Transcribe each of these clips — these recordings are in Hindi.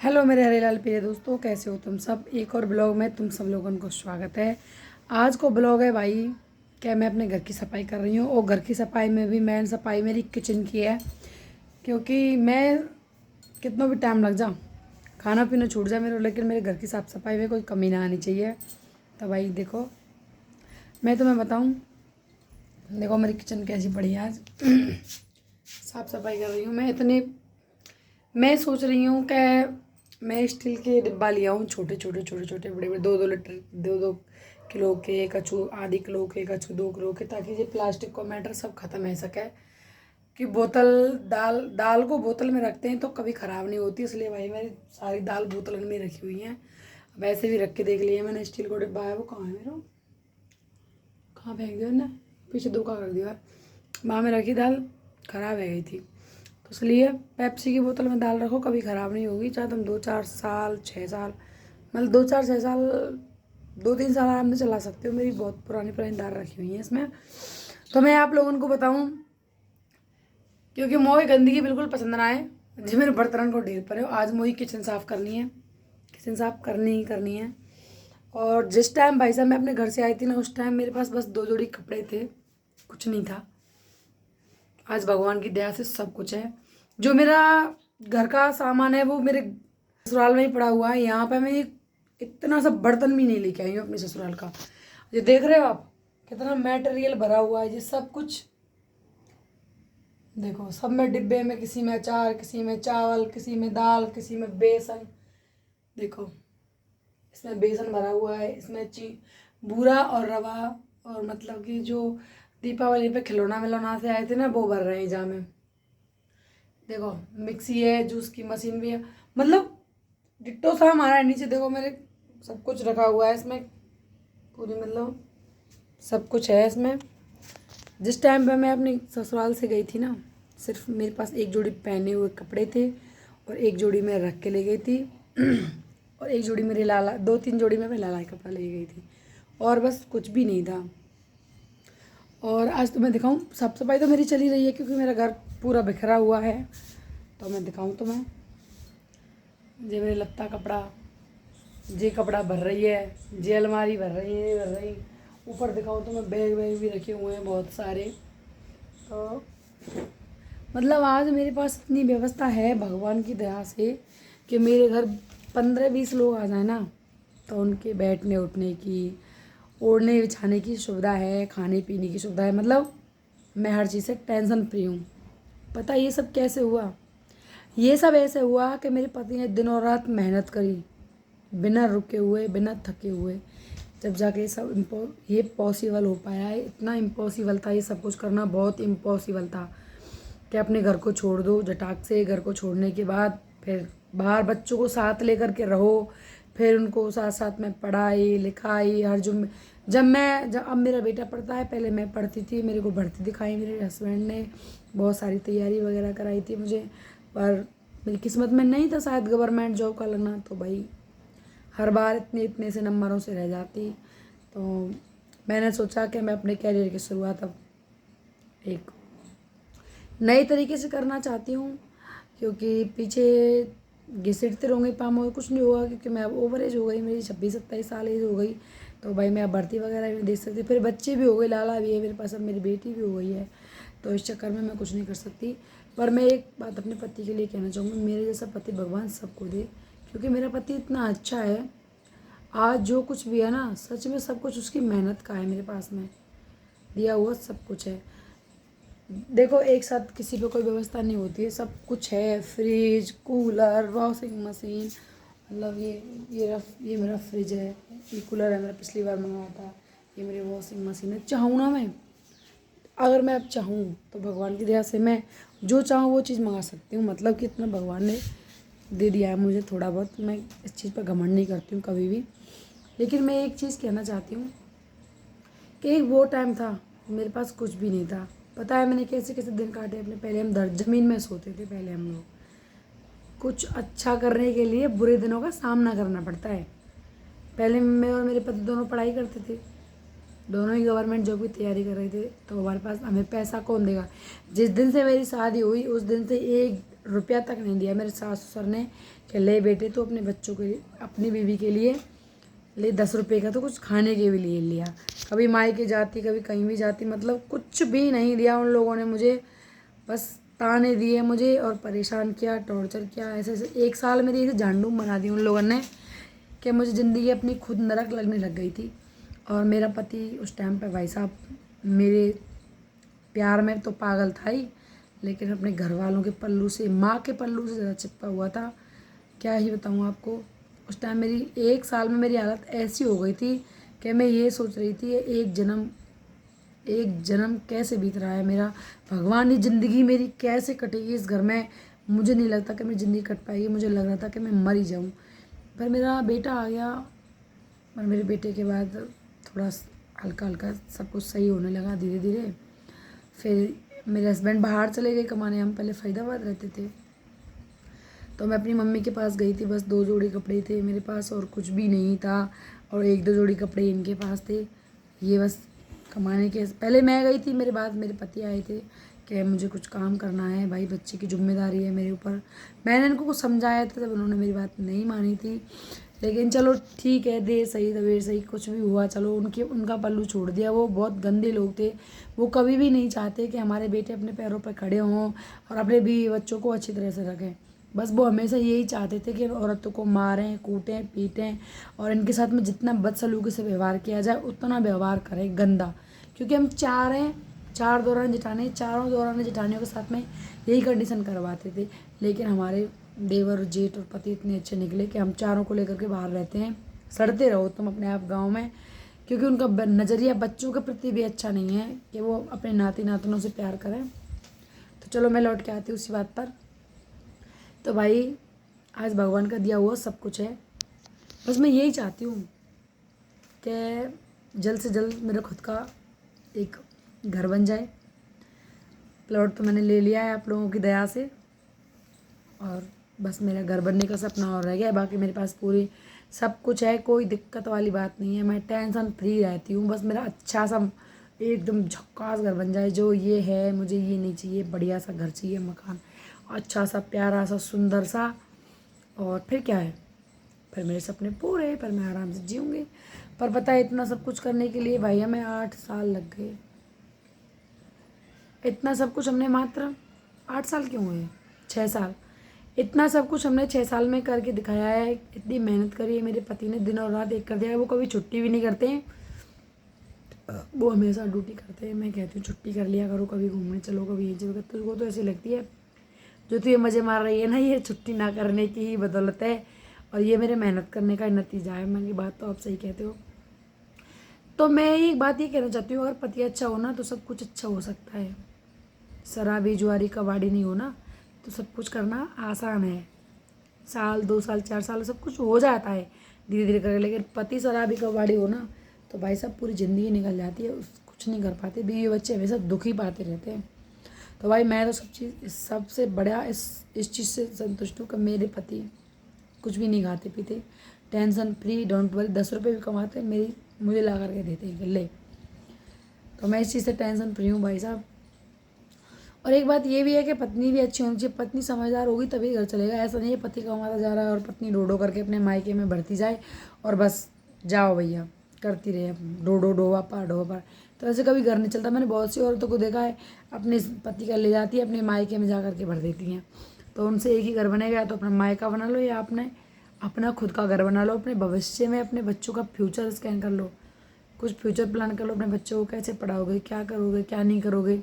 हेलो मेरे हरे लाल प्रिय दोस्तों, कैसे हो तुम सब। एक और ब्लॉग में तुम सब लोगों को स्वागत है। आज को ब्लॉग है भाई, क्या मैं अपने घर की सफाई कर रही हूँ। और घर की सफाई में भी मेन सफाई मेरी किचन की है, क्योंकि मैं कितना भी टाइम लग जा, खाना पीना छूट जाए मेरे, लेकिन मेरे घर की साफ़ सफाई में कोई कमी ना आनी चाहिए। तो भाई देखो, मैं तुम्हें बताऊँ, देखो मेरी किचन कैसी पड़ी है आज। साफ़ सफाई कर रही हूँ मैं सोच रही हूँ कि मैं स्टील के डिब्बा लिया हूँ, छोटे छोटे छोटे छोटे बड़े बड़े, 2-2 लीटर, 2-2 किलो के कछु, आधी किलो के कछु, 2 किलो के, ताकि ये प्लास्टिक को मैटर सब खत्म हो सके। कि बोतल दाल दाल को बोतल में रखते हैं तो कभी ख़राब नहीं होती, इसलिए भाई मेरी सारी दाल बोतल में रखी हुई हैं। वैसे भी रख के देख लिए मैंने, स्टील का डिब्बा है, वो कहाँ है मेरा, कहाँ फेंक दिया ना, पीछे धोखा कर दिया। वहाँ में रखी दाल ख़राब हो गई थी, तो इसलिए पेप्सी की बोतल में दाल रखो, कभी ख़राब नहीं होगी। चाहे तुम 2-4 साल 6 साल, मतलब 2-4-6 साल, 2-3 साल आराम से चला सकते हो। मेरी बहुत पुरानी पुरानी दाल रखी हुई है इसमें। तो मैं आप लोगों को बताऊं, क्योंकि मोही गंदगी बिल्कुल पसंद ना आए, जो मेरे बर्तन को ढेर पड़े हो। आज मोही किचन साफ़ करनी है, किचन साफ़ करनी ही करनी है। और जिस टाइम भाई साहब मैं अपने घर से आई थी ना, उस टाइम मेरे पास बस 2 जोड़ी कपड़े थे, कुछ नहीं था। आज भगवान की दया से सब कुछ है। जो मेरा घर का सामान है वो मेरे ससुराल में ही पड़ा हुआ है। यहाँ पे मैं इतना सा बर्तन भी नहीं लेके आई हूँ अपने ससुराल का। ये देख रहे हो आप, कितना मटेरियल भरा हुआ है। ये सब कुछ देखो, सब में डिब्बे में, किसी में अचार, किसी में चावल, किसी में दाल, किसी में बेसन। देखो, इसमें बेसन भरा हुआ है, इसमें बूरा और रवा, और मतलब कि जो दीपावली पे खिलौना मिलौना से आए थे ना, वो भर रहे हैं जहाँ में। देखो मिक्सी है, जूस की मशीन भी है, मतलब डिट्टो सा हमारा है। नीचे देखो मेरे सब कुछ रखा हुआ है इसमें, पूरी मतलब सब कुछ है इसमें। जिस टाइम पे मैं अपनी ससुराल से गई थी ना, सिर्फ मेरे पास एक जोड़ी पहने हुए कपड़े थे, और एक जोड़ी मैं रख के ले गई थी। और एक जोड़ी मेरे लाला, 2-3 जोड़ी में मैं लाला का कपड़ा ले गई थी, और बस कुछ भी नहीं था। और आज तो मैं दिखाऊं, साफ सफाई तो मेरी चली रही है, क्योंकि मेरा घर पूरा बिखरा हुआ है। तो मैं दिखाऊं तुम्हें, ये मेरे लत्ता कपड़ा, ये कपड़ा भर रही है, ये अलमारी भर रही है, ये भर रही। ऊपर दिखाऊं तो मैं बैग वैग भी रखे हुए हैं बहुत सारे। तो मतलब आज मेरे पास इतनी व्यवस्था है भगवान की दया से, कि मेरे घर 15-20 लोग आ जाए ना, तो उनके बैठने उठने की, ओढ़ने बिछाने की सुविधा है, खाने पीने की सुविधा है। मतलब मैं हर चीज़ से टेंशन फ्री हूँ। पता ये सब कैसे हुआ? ये सब ऐसे हुआ कि मेरे पति ने दिनों रात मेहनत करी, बिना रुके हुए, बिना थके हुए, जब जाके सब ये पॉसिबल हो पाया है। इतना इम्पॉसिबल था ये सब कुछ करना, बहुत इम्पॉसिबल था कि अपने घर को छोड़ दो झटाक से। घर को छोड़ने के बाद फिर बाहर बच्चों को साथ लेकर के रहो, फिर उनको साथ साथ में पढ़ाई लिखाई, हर जब अब मेरा बेटा पढ़ता है, पहले मैं पढ़ती थी, मेरे को भर्ती दिखाई मेरे हस्बैंड ने, बहुत सारी तैयारी वगैरह कराई थी मुझे, पर मेरी किस्मत में नहीं था शायद गवर्नमेंट जॉब का लगना। तो भाई हर बार इतने इतने से नंबरों से रह जाती। तो मैंने सोचा कि मैं अपने कैरियर की शुरुआत अब एक नए तरीके से करना चाहती हूँ, क्योंकि पीछे घिसटते रहूँगे पाम और कुछ नहीं होगा, क्योंकि मैं अब ओवर एज हो गई, मेरी 26-27 साल एज हो गई। तो भाई मैं अब भर्ती वगैरह भी नहीं देख सकती, फिर बच्चे भी हो गए, लाला भी है मेरे पास, अब मेरी बेटी भी हो गई है, तो इस चक्कर में मैं कुछ नहीं कर सकती। पर मैं एक बात अपने पति के लिए कहना चाहूँगी, मेरे जैसा पति भगवान सबको दे, क्योंकि मेरा पति इतना अच्छा है। आज जो कुछ भी है ना, सच में सब कुछ उसकी मेहनत का है, मेरे पास में दिया हुआ सब कुछ है। देखो एक साथ किसी पे कोई व्यवस्था नहीं होती है, सब कुछ है, फ्रिज, कूलर, वॉशिंग मशीन, मतलब ये मेरा फ्रिज है, ये कूलर है मेरा पिछली बार मंगाया था, ये मेरी वॉशिंग मशीन है। चाहूँ ना मैं, अगर मैं अब चाहूँ तो भगवान की दया से मैं जो चाहूँ वो चीज़ मंगा सकती हूँ। मतलब कि इतना भगवान ने दे दिया है मुझे थोड़ा बहुत, मैं इस चीज़ पर घमंड नहीं करती हूँ कभी भी। लेकिन मैं एक चीज़ कहना चाहती हूँ कि एक वो टाइम था मेरे पास कुछ भी नहीं था। पता है मैंने कैसे कैसे दिन काटे अपने। पहले हम ज़मीन में सोते थे, पहले हम लोग कुछ अच्छा करने के लिए बुरे दिनों का सामना करना पड़ता है। पहले मैं और मेरे पति दोनों पढ़ाई करते थे, दोनों ही गवर्नमेंट जॉब की तैयारी कर रहे थे, तो हमारे पास हमें पैसा कौन देगा। जिस दिन से मेरी शादी हुई उस दिन से 1 रुपया तक नहीं दिया मेरे सास ससुर ने कि ले बेटे तो अपने बच्चों के लिए, अपनी बीवी के लिए ले 10 रुपये का तो कुछ खाने के भी लिए लिया। कभी मायके जाती, कभी कहीं भी जाती, मतलब कुछ भी नहीं दिया उन लोगों ने मुझे। बस ताने दिए मुझे और परेशान किया, टॉर्चर किया। ऐसे ऐसे 1 साल मेरी ऐसे झांडूम बना दी उन लोगों ने कि मुझे ज़िंदगी अपनी खुद नरक लगने लग गई थी। और मेरा पति उस टाइम पे भाई साहब मेरे प्यार में तो पागल था ही, लेकिन अपने घर वालों के पल्लू से, माँ के पल्लू से ज़्यादा चिपका हुआ था। क्या ही बताऊँ आपको। उस टाइम मेरी 1 साल में मेरी हालत ऐसी हो गई थी कि मैं ये सोच रही थी एक जन्म कैसे बीत रहा है मेरा, भगवान, ये ज़िंदगी मेरी कैसे कटेगी इस घर में। मुझे नहीं लगता कि मेरी ज़िंदगी कट पाएगी, मुझे लग रहा था कि मैं मर ही जाऊँ। पर मेरा बेटा आ गया और मेरे बेटे के बाद थोड़ा हल्का हल्का सब कुछ सही होने लगा धीरे धीरे। फिर मेरे हस्बैंड बाहर चले गए कमाने, हम पहले फरीदाबाद रहते थे। तो मैं अपनी मम्मी के पास गई थी, बस 2 जोड़ी कपड़े थे मेरे पास और कुछ भी नहीं था, और 1-2 जोड़ी कपड़े इनके पास थे। ये बस कमाने के पहले मैं गई थी, मेरे बाद मेरे पति आए थे कि मुझे कुछ काम करना है भाई, बच्चे की जिम्मेदारी है मेरे ऊपर। मैंने इनको कुछ समझाया था तब उन्होंने मेरी बात नहीं मानी थी, लेकिन चलो ठीक है, देर सही सवेर सही, कुछ भी हुआ चलो, उनका पल्लू छोड़ दिया। वो बहुत गंदे लोग थे, वो कभी भी नहीं चाहते कि हमारे बेटे अपने पैरों पर खड़े हों और अपने भी बच्चों को अच्छी तरह से रखें। बस वो हमेशा यही चाहते थे कि औरतों को मारें, कूटें, पीटें, और इनके साथ में जितना बदसलूकी से व्यवहार किया जाए उतना व्यवहार करें गंदा। क्योंकि हम 4 हैं, 4 दौरान जेठानी, चारों दौरान जेठानियों के साथ में यही कंडीशन करवाते थे। लेकिन हमारे देवर, जेठ और पति इतने अच्छे निकले कि हम चारों को लेकर के बाहर रहते हैं। सड़ते रहो तुम अपने आप गाँव में, क्योंकि उनका नज़रिया बच्चों के प्रति भी अच्छा नहीं है कि वो अपने नाती नातनों से प्यार करें। तो चलो मैं लौट के आती हूँ उसी बात पर। तो भाई आज भगवान का दिया हुआ सब कुछ है, बस मैं यही चाहती हूँ कि जल्द से जल्द मेरा खुद का एक घर बन जाए। प्लॉट तो मैंने ले लिया है आप लोगों की दया से, और बस मेरा घर बनने का सपना और रह गया है। बाकी मेरे पास पूरी सब कुछ है, कोई दिक्कत वाली बात नहीं है, मैं टेंशन फ्री रहती हूँ। बस मेरा अच्छा सा एकदम झक्कास घर बन जाए, जो ये है मुझे ये नहीं चाहिए, बढ़िया सा घर चाहिए, मकान अच्छा सा, प्यारा सा, सुंदर सा, और फिर क्या है, फिर मेरे सपने पूरे, फिर मैं आराम से जीऊँगी। पर पता है इतना सब कुछ करने के लिए भाई हमें 8 साल लग गए। इतना सब कुछ हमने मात्र 8 साल क्यों हुए, 6 साल, इतना सब कुछ हमने 6 साल में करके दिखाया है। इतनी मेहनत करी है, मेरे पति ने दिन और रात एक कर दिया है। वो कभी छुट्टी भी नहीं करते हैं, वो हमेशा ड्यूटी करते हैं। मैं कहती हूँ छुट्टी कर लिया करो, कभी घूमने चलो, कभी ये चलो। तुझको तो ऐसी लगती है जो तू ये मज़े मार रही है ना, ये छुट्टी ना करने की ही बदौलत है, और ये मेरे मेहनत करने का नतीजा है। मैं की बात तो आप सही कहते हो। तो मैं एक बात ये कहना चाहती हूँ, अगर पति अच्छा हो ना तो सब कुछ अच्छा हो सकता है। शराबी, जुआरी, कबाड़ी नहीं हो ना तो सब कुछ करना आसान है। साल, 2 साल, 4 साल सब कुछ हो जाता है धीरे धीरे करके। लेकिन पति शराबी, कबाड़ी हो ना तो भाई साहब पूरी ज़िंदगी निकल जाती है, कुछ नहीं कर पाते। बीवी बच्चे हमेशा दुखी पाते रहते हैं। तो भाई मैं तो सबसे बड़ा इस चीज़ से संतुष्ट हूँ कि मेरे पति कुछ भी नहीं खाते पीते, टेंशन फ्री, डोंट वरी। 10 रुपये भी कमाते हैं, मुझे ला करके देते हैं कि ले। तो मैं इस चीज़ से टेंशन फ्री हूँ भाई साहब। और एक बात ये भी है कि पत्नी भी अच्छी होनी चाहिए। पत्नी समझदार होगी तभी घर चलेगा। ऐसा नहीं है पति कमाता जा रहा है और पत्नी डोडो करके अपने मायके में बढ़ती जाए और बस जाओ भैया करती रहे डोडो, डोवा पार, डोवा पार। तो ऐसे कभी घर नहीं चलता। मैंने बहुत सी औरतों को देखा है, अपने पति का ले जाती है, अपने मायके में जा करके भर देती हैं। तो उनसे एक ही घर बनेगा, या तो अपना मायका बना लो या अपना खुद का घर बना लो। अपने भविष्य में अपने बच्चों का फ्यूचर स्कैन कर लो, कुछ फ्यूचर प्लान कर लो। अपने बच्चों को कैसे पढ़ाओगे, क्या करोगे, क्या नहीं करोगे।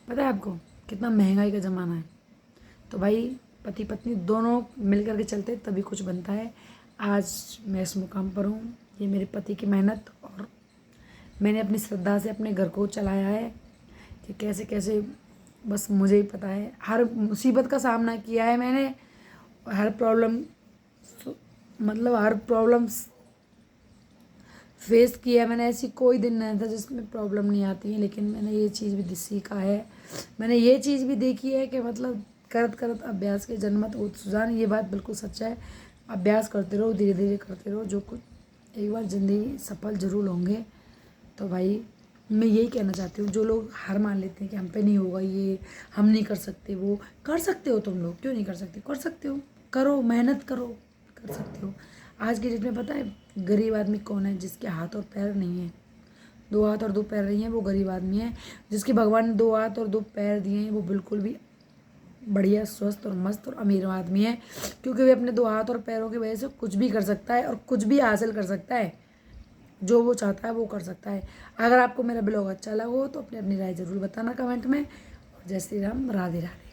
पता है आपको कितना महंगाई का ज़माना है। तो भाई पति पत्नी दोनों मिल कर के चलते तभी कुछ बनता है। आज मैं इस मुकाम पर हूँ, ये मेरे पति की मेहनत, और मैंने अपनी श्रद्धा से अपने घर को चलाया है कि कैसे कैसे बस मुझे ही पता है। हर मुसीबत का सामना किया है मैंने, हर प्रॉब्लम फेस किया है मैंने। ऐसी कोई दिन नहीं था जिसमें प्रॉब्लम नहीं आती है। लेकिन मैंने ये चीज़ भी सीखा है, मैंने ये चीज़ भी देखी है कि मतलब करत करत अभ्यास के जन्मत ओत सुजान। ये बात बिल्कुल सच है। अभ्यास करते रहो, धीरे धीरे करते रहो, जो कुछ एक बार ज़िंदगी सफल जरूर होंगे। तो भाई मैं यही कहना चाहती हूँ, जो लोग हार मान लेते हैं कि हम पे नहीं होगा ये, हम नहीं कर सकते, वो कर सकते हो तुम लोग, क्यों नहीं कर सकते, कर सकते हो, करो, मेहनत करो, कर सकते हो। आज की डेट में पता है गरीब आदमी कौन है? जिसके हाथ और पैर नहीं है, 2 हाथ और 2 पैर नहीं है, वो गरीब आदमी है। जिसके भगवान ने 2 हाथ और 2 पैर दिए हैं, वो बिल्कुल भी बढ़िया, स्वस्थ और मस्त और अमीर आदमी है, क्योंकि वे अपने 2 हाथ और पैरों की वजह से कुछ भी कर सकता है और कुछ भी हासिल कर सकता है। जो वो चाहता है वो कर सकता है। अगर आपको मेरा ब्लॉग अच्छा लगा हो तो अपनी अपनी राय ज़रूर बताना कमेंट में। और जय श्री राम, राधे राधे।